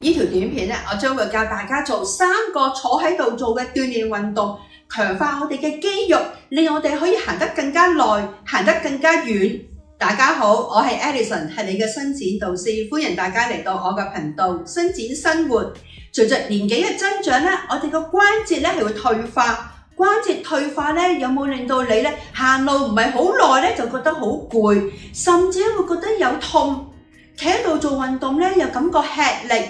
呢條短片咧，我將會教大家做3個坐喺度做嘅鍛鍊運動，強化我哋嘅肌肉，令我哋可以行得更加耐，行得更加遠。大家好，我係 Alison， 係你嘅伸展導師，歡迎大家嚟到我嘅頻道伸展生活。隨着年紀嘅增長咧，我哋個關節咧係會退化。關節退化咧，有冇令到你咧行路唔係好耐咧就覺得好攰，甚至會覺得有痛？企喺度做運動咧又感覺吃力。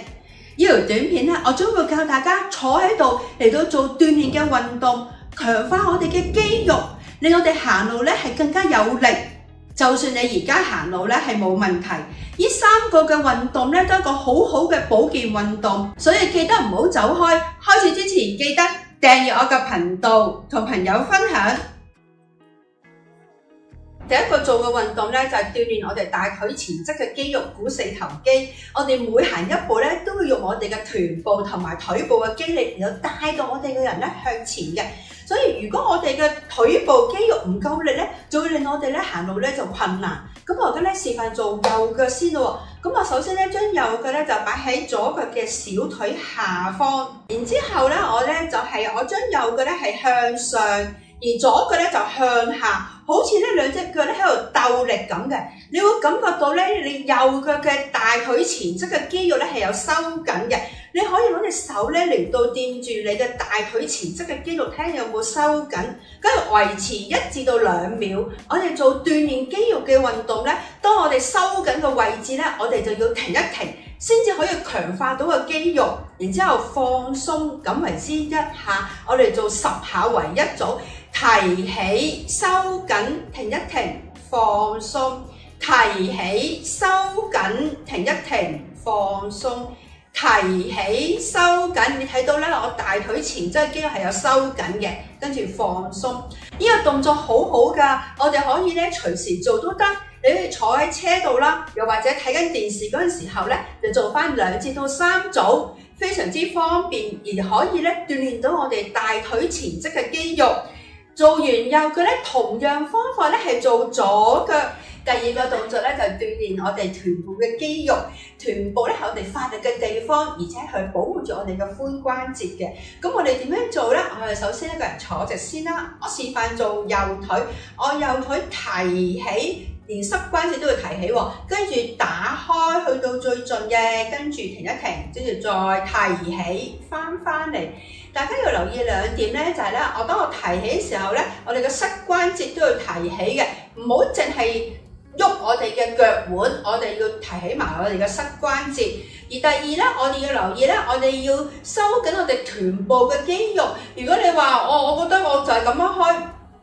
呢條短片咧，我將會教大家坐喺度嚟到做鍛鍊嘅運動，強化我哋嘅肌肉，令我哋行路咧係更加有力。就算你而家行路咧係冇問題，呢3個嘅運動咧都係一個好好嘅保健運動，所以記得唔好走開。開始之前記得訂閱我嘅頻道，同朋友分享。第一個做嘅運動咧就係鍛鍊我哋大腿前側嘅肌肉股四頭肌。我哋每行一步咧都會用我哋嘅臀部同埋腿部嘅肌力嚟到帶到我哋嘅人咧向前嘅。所以如果我哋嘅腿部肌肉唔夠力咧，就會令我哋咧行路咧就困難。咁我而家咧示範做右腳先咯喎。咁我首先咧將右腳咧就擺喺左腳嘅小腿下方，然之後咧我將右腳咧係向上，而左腳咧就向下。好似呢兩隻腳咧喺度鬥力咁嘅，你會感覺到咧你右腳嘅大腿前側嘅肌肉咧係有收緊嘅。你可以攞隻手咧嚟到掂住你嘅大腿前側嘅肌肉，睇下有冇收緊，跟住維持1至到2秒。我哋做鍛鍊肌肉嘅運動咧，當我哋收緊嘅位置咧，我哋就要停一停，先至可以強化到個肌肉，然之後放鬆，咁為之1下。我哋做10下為一組。提起、收緊、停一停、放鬆；提起、收緊、停一停、放鬆；提起、收緊。你睇到咧，我大腿前側肌肉係有收緊嘅，跟住放鬆。呢個動作好好㗎，我哋可以咧隨時做都得。你可以坐喺車度啦，又或者睇緊電視嗰陣時候咧，就做翻2至到3組，非常之方便，而可以咧鍛鍊到我哋大腿前側嘅肌肉。做完右腳咧，同樣方法咧係做左腳。第2個動作咧就係鍛鍊我哋臀部嘅肌肉。臀部咧係我哋發力嘅地方，而且係保護住我哋嘅髖關節嘅。咁我哋點樣做咧？我哋首先一個人坐直先啦。我示範做右腿，我右腿提起，連膝關節都要提起喎。跟住打開去到最盡嘅，跟住停一停，跟住再提起，翻嚟。大家要留意2點咧，就係咧，當我提起嘅時候咧，我哋嘅膝關節都要提起嘅，唔好淨係喐我哋嘅腳腕，我哋要提起埋我哋嘅膝關節。而第2咧，我哋要留意咧，我哋要收緊我哋臀部嘅肌肉。如果你話我覺得我就係咁樣開，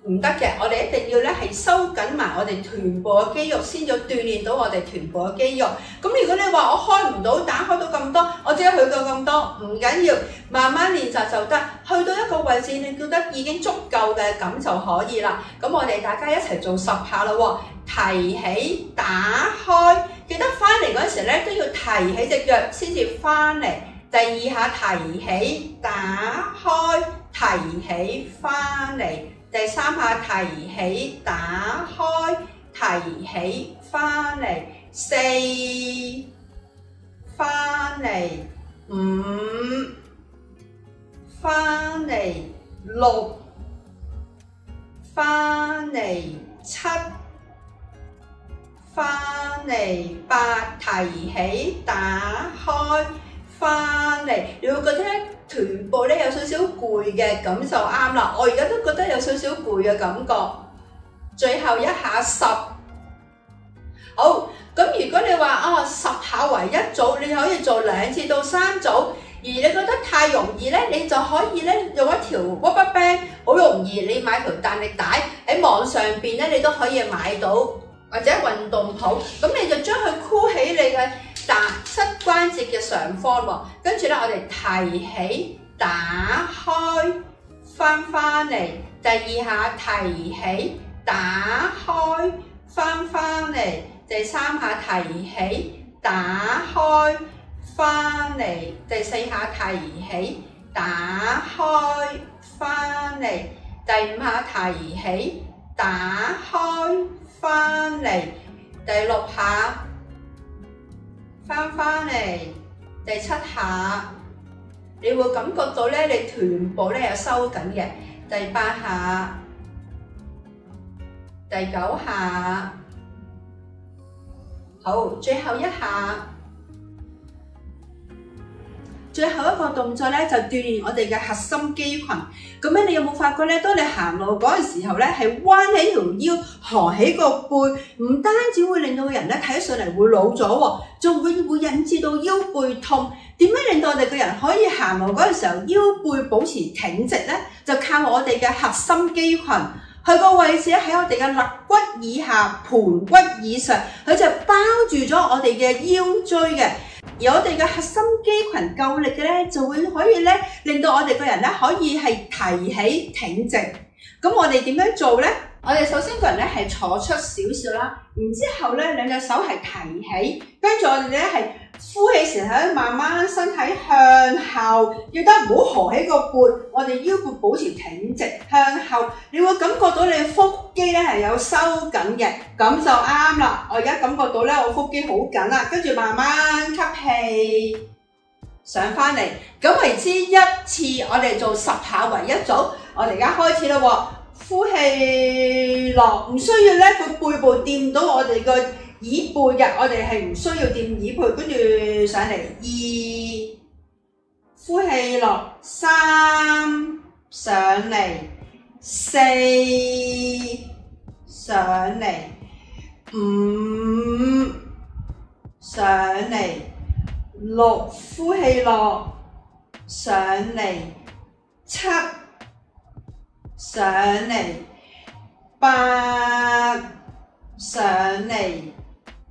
唔得嘅，我哋一定要咧係收緊埋我哋臀部嘅肌肉，先至鍛鍊到我哋臀部嘅肌肉。咁如果你話我開唔到，打開到咁多，我只係去到咁多，唔緊要，慢慢練習就得。去到一個位置，你覺得已經足夠嘅，咁就可以啦。咁我哋大家一齊做10下啦喎。提起，打開，記得翻嚟嗰時咧都要提起隻腳先至翻嚟。第2下提起，打開，提起，翻嚟。第3下提起，打開，提起，翻嚟，4，翻嚟，5，翻嚟，6，翻嚟，7，翻嚟，8，提起，打開，翻嚟。你會覺得咧臀部咧有少少攰嘅，咁就啱啦。我而家都覺得有少少攰嘅感覺。最後1下10。好，咁如果你話10下為一組，你可以做2至到3組。而你覺得太容易咧，你就可以咧用一條 rubber band， 好容易。你買條彈力帶喺網上邊咧，你都可以買到，或者運動鋪。咁你就將佢箍起你嘅膝關節嘅上方喎，跟住咧我哋提起，打開，翻嚟。第2下提起，打開，翻嚟。第3下提起，打開，翻嚟。第4下提起，打開，翻嚟。第5下提起，打開，翻嚟。第6下翻嚟，第7下，你會感覺到咧你臀部咧有收緊嘅。第8下，第9下，好，最後1下。最後一個動作咧就鍛鍊我哋嘅核心肌群。咁樣你有冇發覺咧？當你行路嗰陣時候咧，係彎起條腰，抬起個背，唔單止會令到個人咧睇上嚟會老咗喎，仲會引致到腰背痛。點樣令到我哋個人可以行路嗰陣時候腰背保持挺直咧？就靠我哋嘅核心肌群。佢個位置喺我哋嘅肋骨以下、盤骨以上，佢就包住咗我哋嘅腰椎嘅。而我哋嘅核心肌群夠力嘅咧，就會可以咧令到我哋個人咧可以係提起挺直。咁我哋點樣做咧？我哋首先個人咧係坐出少少啦，然之後咧兩隻手係提起，跟住我哋咧係呼氣時候咧慢慢身體向後，記得唔好抬起個背，我哋腰部保持挺直向後，你會感覺到你嘅腹肌咧係有收緊嘅，咁就啱啦。我而家感覺到咧我腹肌好緊啦，跟住慢慢吸氣上翻嚟，咁為之一次，我哋做10下為一組。我哋而家開始啦喎。呼氣落，唔需要咧個背部掂到我哋個椅背嘅，我哋係唔需要掂椅背，跟住上嚟2，呼氣落3，上嚟4，上嚟5，上嚟6，呼氣落，上嚟7。上嚟8，上嚟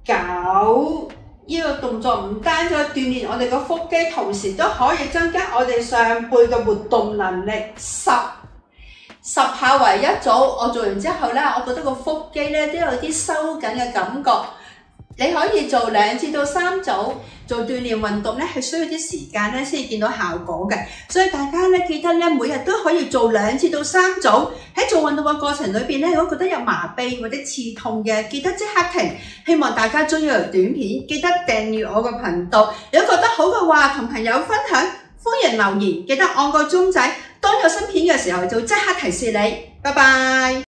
9，呢個動作唔單止鍛鍊我哋個腹肌，同時都可以增加我哋上背嘅活動能力。10下為一組，我做完之後咧，我覺得個腹肌咧都有啲收緊嘅感覺。你可以做2至到3組，做鍛鍊運動咧係需要啲時間咧先至見到效果嘅，所以大家咧記得咧每日都可以做2至到3組。喺做運動嘅過程裏邊咧，如果覺得有麻痹或者刺痛嘅，記得即刻停。希望大家中意條短片，記得訂閱我個頻道。如果覺得好嘅話，同朋友分享，歡迎留言，記得按個鐘仔，當有新片嘅時候就即刻提示你。拜拜。